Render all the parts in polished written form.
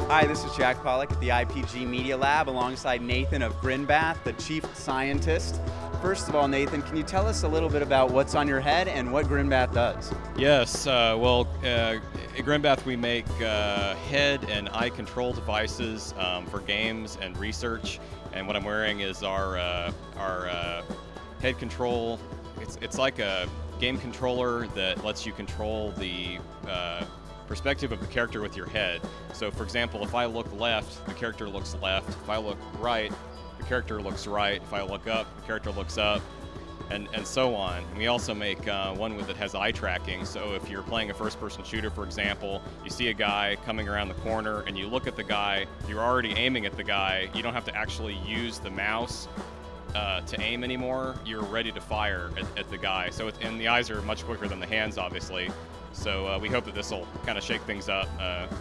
Hi, this is Jack Pollock at the IPG Media Lab alongside Nathan of Grinbath, the Chief Scientist. First of all, Nathan, can you tell us a little bit about what's on your head and what Grinbath does? Yes, at Grinbath we make head and eye control devices for games and research. And what I'm wearing is our head control. It's like a game controller that lets you control the perspective of the character with your head. So for example, if I look left, the character looks left. If I look right, the character looks right. If I look up, the character looks up, and so on. And we also make one that has eye tracking. So if you're playing a first-person shooter, for example, you see a guy coming around the corner and you look at the guy, you're already aiming at the guy. You don't have to actually use the mouse to aim anymore. You're ready to fire at the guy. So and the eyes are much quicker than the hands, obviously. So we hope that this will kind of shake things up,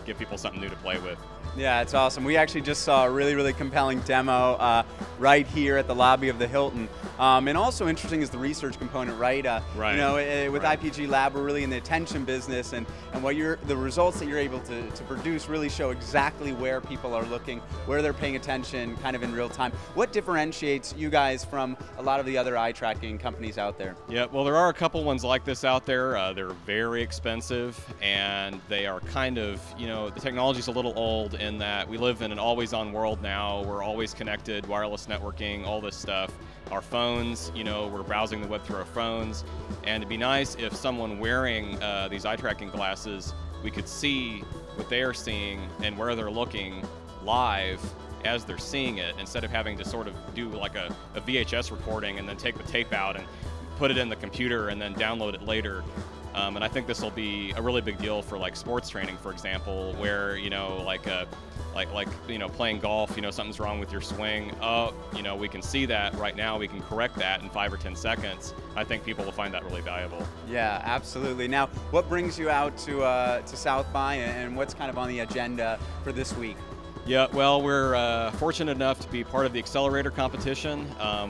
give people something new to play with. Yeah, it's awesome. We actually just saw a really compelling demo right here at the lobby of the Hilton. And also interesting is the research component, right? Right. You know, with Right. IPG Lab, we're really in the attention business, and what the results that you're able to produce really show exactly where people are looking, where they're paying attention, kind of in real time. What differentiates you guys from a lot of the other eye tracking companies out there? Yeah, well, there are a couple ones like this out there. They're very expensive, and they are kind of, you know, the technology's a little old in that we live in an always-on world now. We're always connected, wireless networking, all this stuff. Our phones, you know, we're browsing the web through our phones, and it'd be nice if someone wearing these eye tracking glasses, we could see what they are seeing and where they're looking live as they're seeing it, instead of having to sort of do like a VHS recording and then take the tape out and put it in the computer and then download it later. And I think this will be a really big deal for like sports training, for example, where, you know, like you know, playing golf, you know, something's wrong with your swing. Oh, you know, we can see that right now. We can correct that in 5 or 10 seconds. I think people will find that really valuable. Yeah, absolutely. Now, what brings you out to South by, and what's kind of on the agenda for this week? Yeah, well, we're fortunate enough to be part of the Accelerator competition.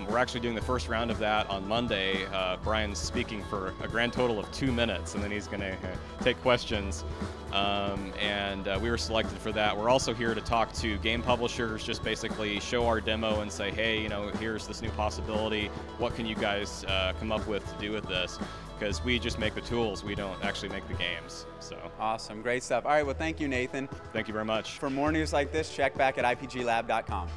We're actually doing the first round of that on Monday. Brian's speaking for a grand total of 2 minutes, and then he's going to take questions. We were selected for that. We're also here to talk to game publishers, just basically show our demo and say, hey, you know, here's this new possibility. What can you guys come up with to do with this? Because we just make the tools, we don't actually make the games. So Awesome, great stuff. All right, well, thank you, Nathan. thank you very much. For more news like this, check back at ipglab.com.